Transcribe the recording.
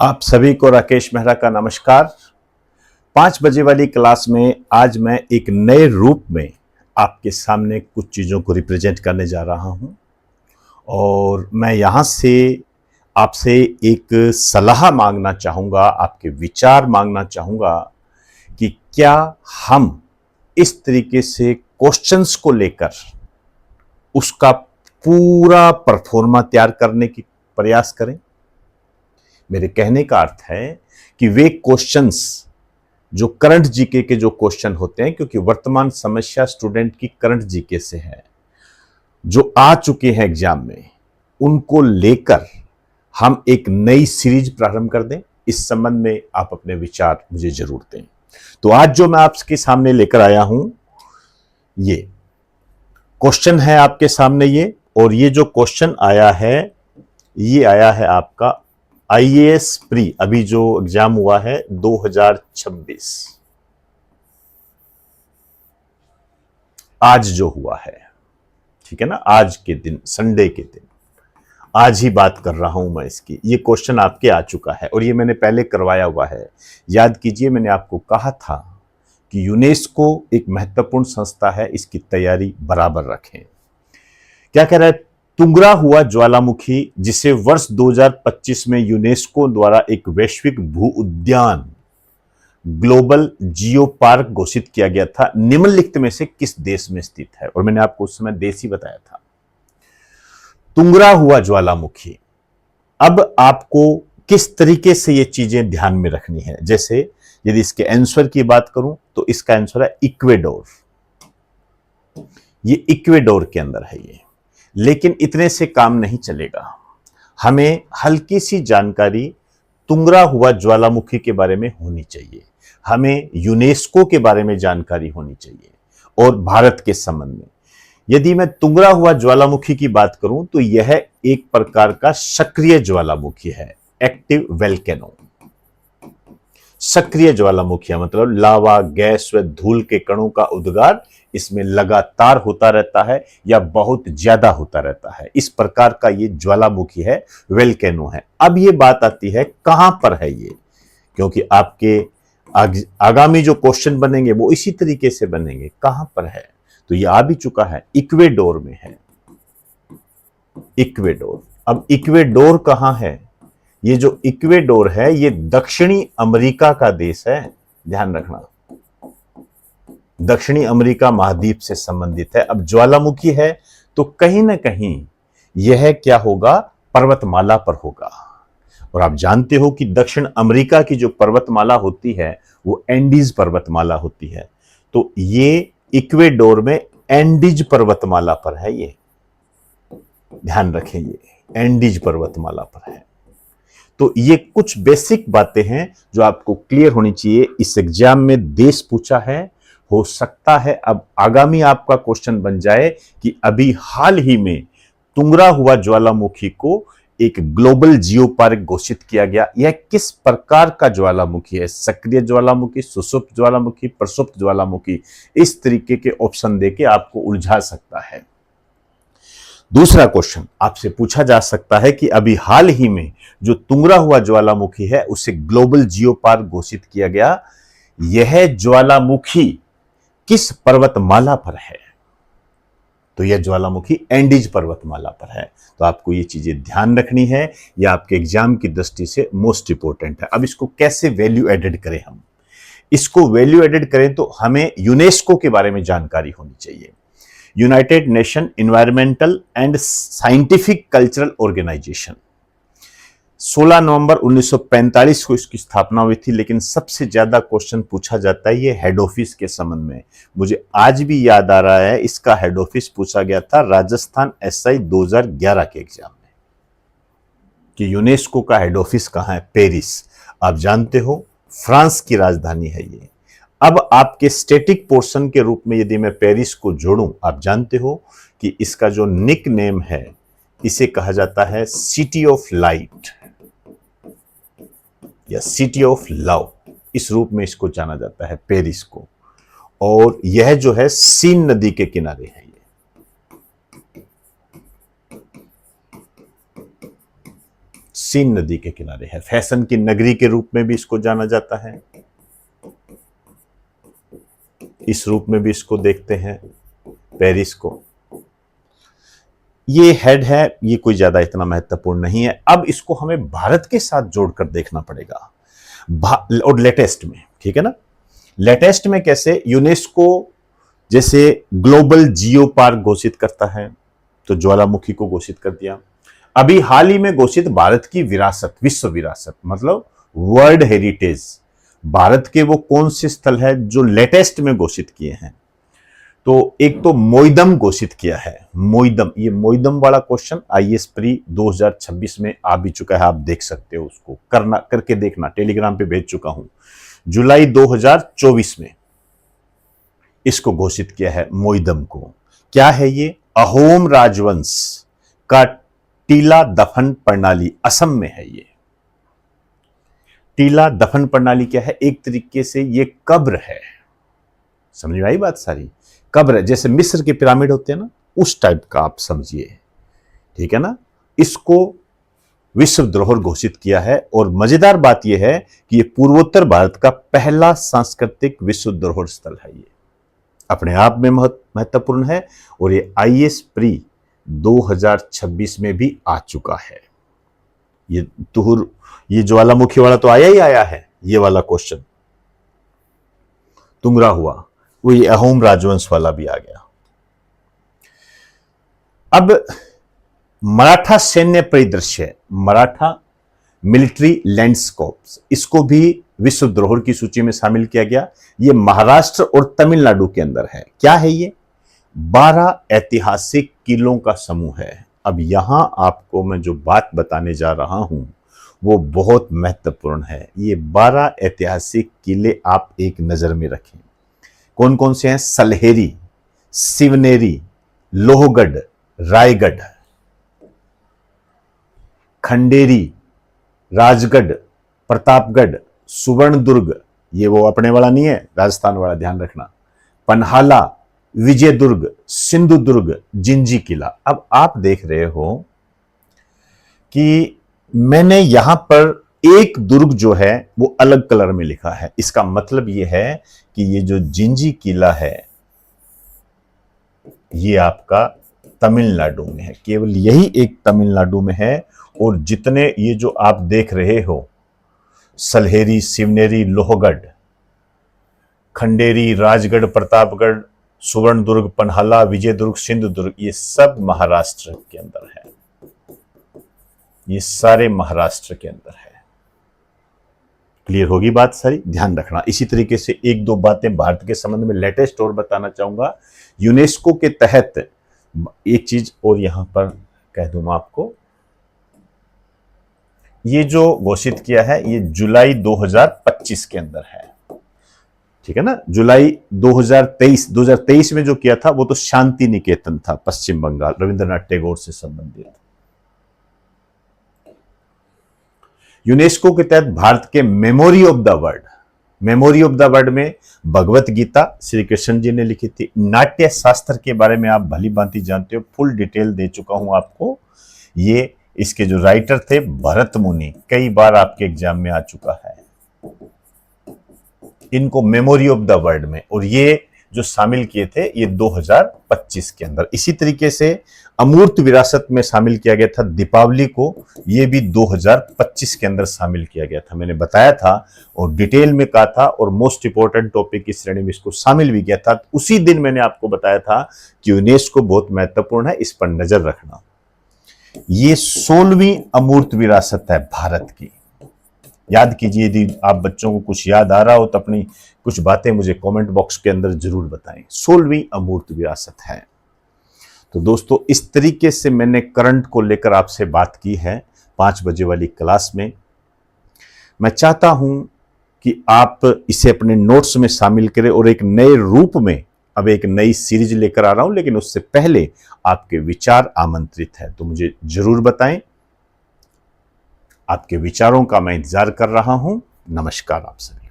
आप सभी को राकेश मेहरा का नमस्कार। 5 बजे वाली क्लास में आज मैं एक नए रूप में आपके सामने कुछ चीज़ों को रिप्रेजेंट करने जा रहा हूं और मैं यहाँ से आपसे एक सलाह मांगना चाहूँगा, आपके विचार मांगना चाहूँगा कि क्या हम इस तरीके से क्वेश्चंस को लेकर उसका पूरा परफॉर्मा तैयार करने की प्रयास करें। मेरे कहने का अर्थ है कि वे क्वेश्चंस जो करंट जीके के जो क्वेश्चन होते हैं, क्योंकि वर्तमान समस्या स्टूडेंट की करंट जीके से है, जो आ चुके हैं एग्जाम में, उनको लेकर हम एक नई सीरीज प्रारंभ कर दें। इस संबंध में आप अपने विचार मुझे जरूर दें। तो आज जो मैं आपके सामने लेकर आया हूं, ये क्वेश्चन है आपके सामने ये, और ये जो क्वेश्चन आया है ये आया है आपका आईएएस प्री, अभी जो एग्जाम हुआ है 2026, आज जो हुआ है, ठीक है ना, आज के दिन, संडे के दिन, आज ही बात कर रहा हूं मैं इसकी। ये क्वेश्चन आपके आ चुका है और ये मैंने पहले करवाया हुआ है। याद कीजिए, मैंने आपको कहा था कि यूनेस्को एक महत्वपूर्ण संस्था है, इसकी तैयारी बराबर रखें। क्या कह रहा है? तुंगरा हुआ ज्वालामुखी, जिसे वर्ष 2025 में यूनेस्को द्वारा एक वैश्विक भू उद्यान ग्लोबल जियो पार्क घोषित किया गया था, निम्नलिखित में से किस देश में स्थित है? और मैंने आपको उस समय देश ही बताया था। तुंगरा हुआ ज्वालामुखी, अब आपको किस तरीके से ये चीजें ध्यान में रखनी है। जैसे यदि इसके आंसर की बात करूं तो इसका आंसर है इक्वेडोर। ये इक्वेडोर के अंदर है ये। लेकिन इतने से काम नहीं चलेगा, हमें हल्की सी जानकारी तुंगरा हुआ ज्वालामुखी के बारे में होनी चाहिए, हमें यूनेस्को के बारे में जानकारी होनी चाहिए और भारत के संबंध में। यदि मैं तुंगरा हुआ ज्वालामुखी की बात करूं तो यह एक प्रकार का सक्रिय ज्वालामुखी है, एक्टिव वोल्केनो। सक्रिय ज्वालामुखी मतलब लावा, गैस व धूल के कणों का उद्गार इसमें लगातार होता रहता है या बहुत ज्यादा होता रहता है। इस प्रकार का ये ज्वालामुखी है, वोल्केनो है। अब ये बात आती है कहां पर है ये, क्योंकि आपके आगामी जो क्वेश्चन बनेंगे वो इसी तरीके से बनेंगे। कहां पर है? तो ये आ भी चुका है, इक्वेडोर में है। इक्वेडोर। अब इक्वेडोर कहां है? ये जो इक्वेडोर है ये दक्षिणी अमेरिका का देश है, ध्यान रखना, दक्षिणी अमेरिका महाद्वीप से संबंधित है। अब ज्वालामुखी है तो कहीं ना कहीं यह क्या होगा, पर्वतमाला पर होगा। और आप जानते हो कि दक्षिण अमेरिका की जो पर्वतमाला होती है वो एंडीज पर्वतमाला होती है। तो ये इक्वेडोर में एंडीज पर्वतमाला पर है, ये ध्यान रखें, ये एंडीज पर्वतमाला पर है। तो ये कुछ बेसिक बातें हैं जो आपको क्लियर होनी चाहिए। इस एग्जाम में देश पूछा है, हो सकता है अब आगामी आपका क्वेश्चन बन जाए कि अभी हाल ही में तुंगरा हुआ ज्वालामुखी को एक ग्लोबल जियो पार्क घोषित किया गया। यह किस प्रकार का ज्वालामुखी है? सक्रिय ज्वालामुखी, सुषुप्त ज्वालामुखी, प्रसुप्त ज्वालामुखी? इस तरीके के ऑप्शन देके आपको उलझा सकता है। दूसरा क्वेश्चन आपसे पूछा जा सकता है कि अभी हाल ही में जो तुंगरा हुआ ज्वालामुखी है उसे ग्लोबल जियो पार्क घोषित किया गया, यह ज्वालामुखी किस पर्वतमाला पर है? तो यह ज्वालामुखी एंडीज पर्वतमाला पर है। तो आपको ये चीजें ध्यान रखनी है, यह आपके एग्जाम की दृष्टि से मोस्ट इंपोर्टेंट है। अब इसको कैसे वैल्यू एडेड करें? हम इसको वैल्यू एडेड करें तो हमें यूनेस्को के बारे में जानकारी होनी चाहिए। United nation environmental and scientific cultural organization, 16 नवंबर 1945 को इसकी स्थापना हुई थी। लेकिन सबसे ज्यादा क्वेश्चन पूछा जाता है ये हेड ऑफिस के संबंध में। मुझे आज भी याद आ रहा है, इसका हेड ऑफिस पूछा गया था राजस्थान एसआई 2011 के एग्जाम में कि यूनेस्को का हेड ऑफिस कहां है? पेरिस। आप जानते हो फ्रांस की राजधानी है ये। अब आपके स्टैटिक पोर्शन के रूप में यदि मैं पेरिस को जोड़ूं, आप जानते हो कि इसका जो निक नेम है इसे कहा जाता है सिटी ऑफ लाइट या सिटी ऑफ लव, इस रूप में इसको जाना जाता है पेरिस को। और यह जो है सीन नदी के किनारे है। ये सीन नदी के किनारे है। फैशन की नगरी के रूप में भी इसको जाना जाता है, इस रूप में भी इसको देखते हैं पेरिस को। ये हेड है, ये कोई ज्यादा इतना महत्वपूर्ण नहीं है। अब इसको हमें भारत के साथ जोड़कर देखना पड़ेगा और लेटेस्ट में, ठीक है ना। लेटेस्ट में कैसे, यूनेस्को जैसे ग्लोबल जियो पार्क घोषित करता है, तो ज्वालामुखी को घोषित कर दिया। अभी हाल ही में घोषित भारत की विरासत, विश्व विरासत मतलब वर्ल्ड हेरिटेज, भारत के वो कौन से स्थल है जो लेटेस्ट में घोषित किए हैं। तो एक तो मोइदम घोषित किया है, मोइदम, ये मोइदम वाला क्वेश्चन आईएएस प्री 2026 में आ भी चुका है, आप देख सकते हो, उसको करके देखना, टेलीग्राम पे भेज चुका हूं। जुलाई 2024 में इसको घोषित किया है मोइदम को। क्या है ये, अहोम राजवंश का टीला दफन प्रणाली, असम में है ये। टीला दफन प्रणाली क्या है, एक तरीके से ये कब्र है, समझ में आई बात सारी, कब्र है, जैसे मिस्र के पिरामिड होते हैं ना, उस टाइप का आप समझिए, ठीक है ना। इसको विश्व धरोहर घोषित किया है, और मजेदार बात यह है कि यह पूर्वोत्तर भारत का पहला सांस्कृतिक विश्व धरोहर स्थल है। ये अपने आप में महत्वपूर्ण है, और ये आईएएस प्री 2026 में भी आ चुका है। ये ज्वालामुखी वाला तो आया ही आया है, ये वाला क्वेश्चन तुंगरा हुआ, वो ये अहोम राजवंश वाला भी आ गया। अब मराठा सैन्य परिदृश्य, मराठा मिलिट्री लैंडस्केप्स, इसको भी विश्व धरोहर की सूची में शामिल किया गया। ये महाराष्ट्र और तमिलनाडु के अंदर है। क्या है ये, 12 ऐतिहासिक किलों का समूह है। अब यहां आपको मैं जो बात बताने जा रहा हूं वो बहुत महत्वपूर्ण है। ये 12 ऐतिहासिक किले आप एक नजर में रखें। कौन कौन से हैं, सलहेरी, सिवनेरी, लोहगढ़, रायगढ़, खंडेरी, राजगढ़, प्रतापगढ़, सुवर्णदुर्ग, ये वो अपने वाला नहीं है, राजस्थान वाला, ध्यान रखना, पन्हाला, विजयदुर्ग, सिंधुदुर्ग, जिंजी किला। अब आप देख रहे हो कि मैंने यहां पर एक दुर्ग जो है वो अलग कलर में लिखा है। इसका मतलब यह है कि ये जो जिंजी किला है ये आपका तमिलनाडु में है, केवल यही एक तमिलनाडु में है। और जितने ये जो आप देख रहे हो, सलहेरी, सिवनेरी, लोहगढ़, खंडेरी, राजगढ़, प्रतापगढ़, सुवर्णदुर्ग, पन्हाला, विजयदुर्ग, सिंधुदुर्ग, ये सब महाराष्ट्र के अंदर है। ये सारे महाराष्ट्र के अंदर है। क्लियर होगी बात सारी, ध्यान रखना। इसी तरीके से एक दो बातें भारत के संबंध में लेटेस्ट और बताना चाहूंगा। यूनेस्को के तहत एक चीज और यहां पर कह दूं मैं आपको, ये जो घोषित किया है ये जुलाई 2025 के अंदर है, ठीक है ना। जुलाई 2023 में जो किया था वो तो शांति निकेतन था, पश्चिम बंगाल, रविंद्रनाथ टैगोर से संबंधित। यूनेस्को के तहत भारत के memory of the world, memory of the world में भगवत गीता श्री कृष्ण जी ने लिखी थी। नाट्य शास्त्र के बारे में आप भली भांति जानते हो, फुल डिटेल दे चुका हूं आपको। ये इसके जो राइटर थे भरत मुनि, कई बार आपके एग्जाम में आ चुका है। इनको मेमोरी ऑफ द वर्ल्ड में, और ये जो शामिल किए थे ये 2025 के अंदर। इसी तरीके से अमूर्त विरासत में शामिल किया गया था दीपावली को, ये भी 2025 के अंदर शामिल किया गया था। मैंने बताया था और डिटेल में कहा था, और मोस्ट इंपोर्टेंट टॉपिक की श्रेणी में इसको शामिल भी किया था। उसी दिन मैंने आपको बताया था कि यूनेस्को बहुत महत्वपूर्ण है, इस पर नजर रखना। ये 16वीं अमूर्त विरासत है भारत की। याद कीजिए, यदि आप बच्चों को कुछ याद आ रहा हो तो अपनी कुछ बातें मुझे कमेंट बॉक्स के अंदर जरूर बताएं। 16वीं अमूर्त विरासत है। तो दोस्तों, इस तरीके से मैंने करंट को लेकर आपसे बात की है 5 बजे वाली क्लास में। मैं चाहता हूं कि आप इसे अपने नोट्स में शामिल करें, और एक नए रूप में अब एक नई सीरीज लेकर आ रहा हूं, लेकिन उससे पहले आपके विचार आमंत्रित है, तो मुझे जरूर बताएं। आपके विचारों का मैं इंतजार कर रहा हूं। नमस्कार आप सभी।